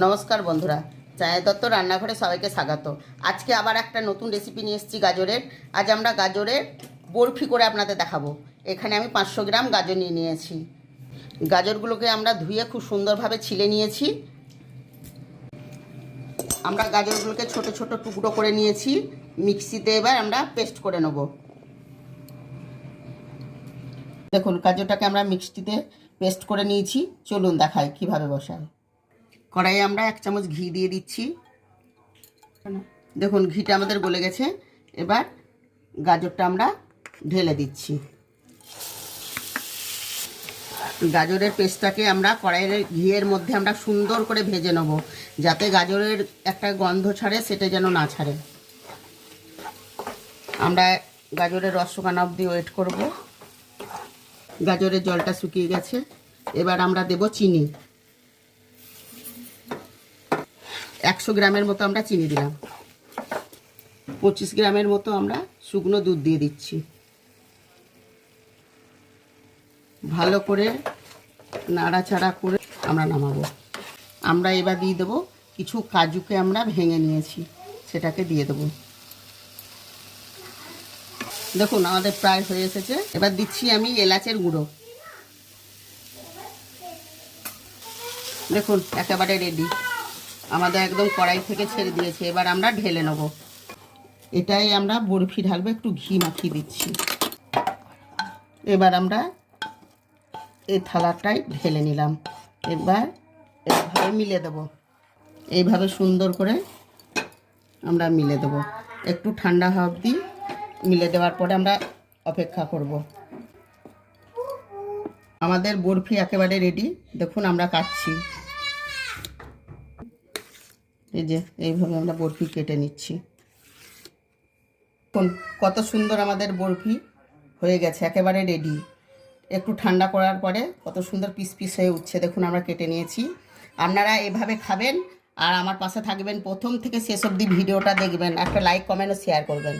নমস্কার বন্ধুরা, চায়া দত্ত রান্নাঘরে সবাইকে স্বাগত। আজকে আবার একটা নতুন রেসিপি নিয়ে এসেছি গাজরের। আজ আমরা গাজরের বরফি করে আপনাদের দেখাবো। এখানে আমি 500 গ্রাম গাজর নিয়েছি। গাজরগুলোকে আমরা ধুয়ে খুব সুন্দরভাবে ছিলে নিয়েছি। আমরা গাজরগুলোকে ছোট ছোট টুকরো করে নিয়েছি। মিক্সিতে এবার আমরা পেস্ট করে নেব। দেখুন, গাজরটাকে আমরা মিক্সিতে পেস্ট করে নিয়েছি। চলুন দেখাই কিভাবে বসাই। কড়াইয়ে আমরা 1 চামচ ঘি দিয়ে দিচ্ছি। দেখুন, ঘিটা আমাদের গলে গেছে। এবার গাজরটা আমরা ঢেলে দিচ্ছি। গাজরের পেস্টটাকে আমরা কড়াইয়ের ঘিয়ের মধ্যে আমরা সুন্দর করে ভেজে নেব, যাতে গাজরের একটা গন্ধ ছাড়ে, সেটা যেন না ছাড়ে। আমরা গাজরের রস শুকানো অবধি ওয়েট করব। গাজরের জলটা শুকিয়ে গেছে। এবার আমরা দেব চিনি। 100 গ্রামের মতো আমরা চিনি দিলাম। 25 গ্রামের মতো আমরা শুকনো দুধ দিয়ে দিচ্ছি। ভালো করে নাড়াচাড়া করে আমরা নামাবো। আমরা এবার দিয়ে দেবো কিছু কাজুকে আমরা ভেঙে নিয়েছি, সেটাকে দিয়ে দেবো। দেখুন, আমাদের প্রায় হয়ে এসেছে। এবার দিচ্ছি আমি এলাচের গুঁড়ো। দেখুন, একেবারে রেডি। আমাদের একদম কড়াই থেকে ছেড়ে দিয়েছে। এবার আমরা ঢেলে নেব। এটাই আমরা বরফি ঢালবো। একটু ঘি মাখিয়ে দিচ্ছি। এবার আমরা এই থালাটাই ঢেলে নিলাম। এবার এইভাবে মিলে দেব। এইভাবে সুন্দর করে আমরা মিলে দেব। একটু ঠান্ডা হওয়া অবধি মিলে দেওয়ার পরে আমরা অপেক্ষা করব। আমাদের বরফি একেবারে রেডি। দেখুন, আমরা কাটছি। এই যে এইভাবে আমরা বরফি কেটে নিচ্ছি। দেখুন কত সুন্দর আমাদের বরফি হয়ে গেছে, একেবারে রেডি। একটু ঠান্ডা করার পরে কত সুন্দর পিস পিস হয়ে উঠছে। দেখুন, আমরা কেটে নিয়েছি। আপনারা এভাবে খাবেন আর আমার পাশে থাকবেন। প্রথম থেকে শেষ অবধি ভিডিওটা দেখবেন। একটা লাইক, কমেন্ট ও শেয়ার করবেন।